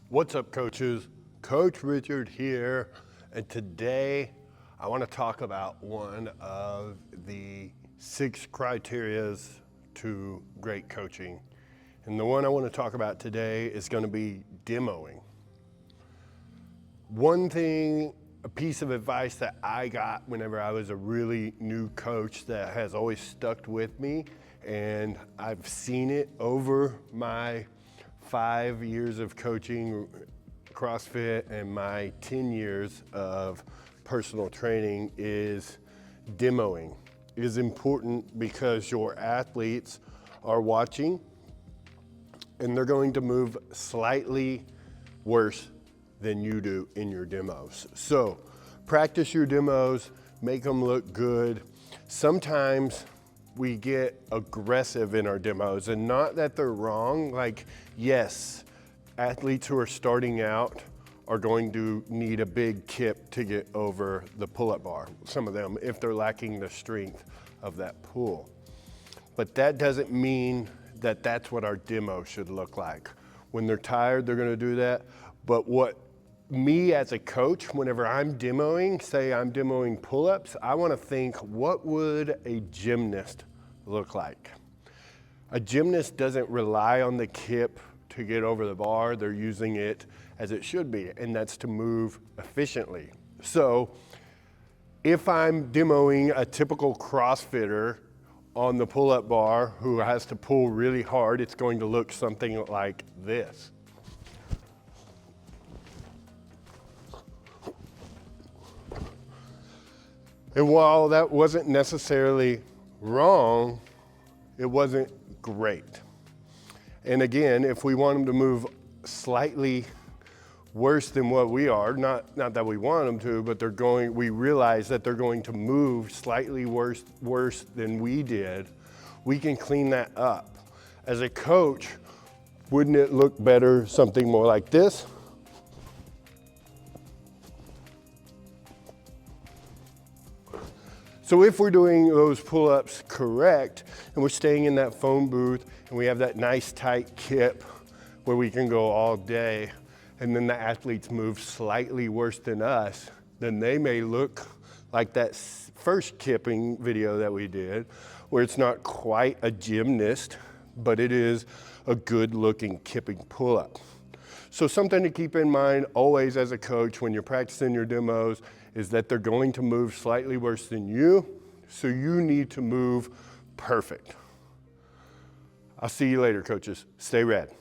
What's up, coaches? Coach Richard here, and today I want to talk about one of the 6 criterias to great coaching. And the one I want to talk about today is going to be demoing. One thing, a piece of advice that I got whenever I was a really new coach that has always stuck with me, and I've seen it over my 5 years of coaching CrossFit and my 10 years of personal training, is demoing. It is important because your athletes are watching and they're going to move slightly worse than you do in your demos. So practice your demos, make them look good. Sometimes we get aggressive in our demos, and not that they're wrong. Like, yes, athletes who are starting out are going to need a big kip to get over the pull-up bar, some of them, if they're lacking the strength of that pull. But that doesn't mean that that's what our demo should look like. When they're tired, they're gonna do that. But what me as a coach, whenever I'm demoing, say I'm demoing pull-ups, I wanna think, what would a gymnast look like? A gymnast doesn't rely on the kip to get over the bar. They're using it as it should be, and that's to move efficiently. So if I'm demoing a typical CrossFitter on the pull-up bar who has to pull really hard, it's going to look something like this. And while that wasn't necessarily wrong, it wasn't great. And again, if we want them to move slightly worse than what we are, not that we want them to, but we realize that they're going to move slightly worse than we did, we can clean that up. As a coach, wouldn't it look better something more like this? So if we're doing those pull-ups correct, and we're staying in that phone booth, and we have that nice tight kip where we can go all day, and then the athletes move slightly worse than us, then they may look like that first kipping video that we did, where it's not quite a gymnast, but it is a good looking kipping pull-up. So something to keep in mind always as a coach when you're practicing your demos is that they're going to move slightly worse than you, so you need to move perfect. I'll see you later, coaches. Stay rad.